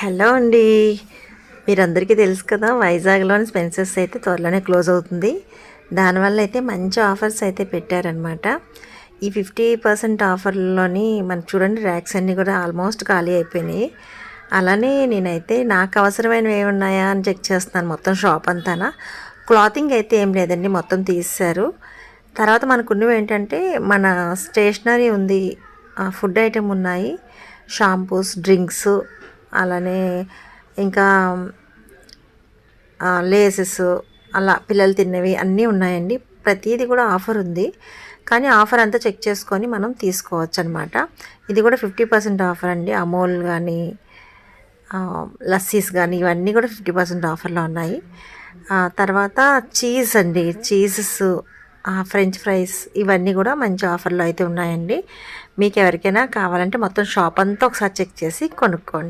Hello అండి. మీరందరికీ తెలుసు కదా, వైజాగ్లోని స్పెన్సర్స్ అయితే త్వరలోనే క్లోజ్ అవుతుంది. దానివల్ల అయితే మంచి ఆఫర్స్ అయితే పెట్టారనమాట. ఈ 50% ఆఫర్లోని మనకు చూడండి, ర్యాక్స్ అన్నీ కూడా ఆల్మోస్ట్ ఖాళీ అయిపోయినాయి. అలానే నేనైతే నాకు అవసరమైనవి ఏమున్నాయా అని చెక్ చేస్తున్నాను మొత్తం షాప్ అంతానా. క్లాతింగ్ అయితే ఏం లేదండి, మొత్తం తీసేశారు. తర్వాత మనకున్నవి ఏంటంటే మన స్టేషనరీ ఉంది, ఫుడ్ ఐటెం ఉన్నాయి, షాంపూస్, డ్రింక్స్, అలానే ఇంకా లేసెస్, అలా పిల్లలు తిన్నవి అన్నీ ఉన్నాయండి. ప్రతిదీ కూడా ఆఫర్ ఉంది, కానీ ఆఫర్ అంతా చెక్ చేసుకొని మనం తీసుకోవచ్చు అనమాట. ఇది కూడా 50% ఆఫర్ అండి. అమూల్ కానీ లస్సీస్ కానీ ఇవన్నీ కూడా 50% ఆఫర్లో ఉన్నాయి. తర్వాత చీజ్ అండి, చీజెస్, ఫ్రెంచ్ ఫ్రైస్ ఇవన్నీ కూడా మంచి ఆఫర్లో అయితే ఉన్నాయండి. మీకు ఎవరికైనా కావాలంటే మొత్తం షాప్ అంతా ఒకసారి చెక్ చేసి కొనుక్కోండి.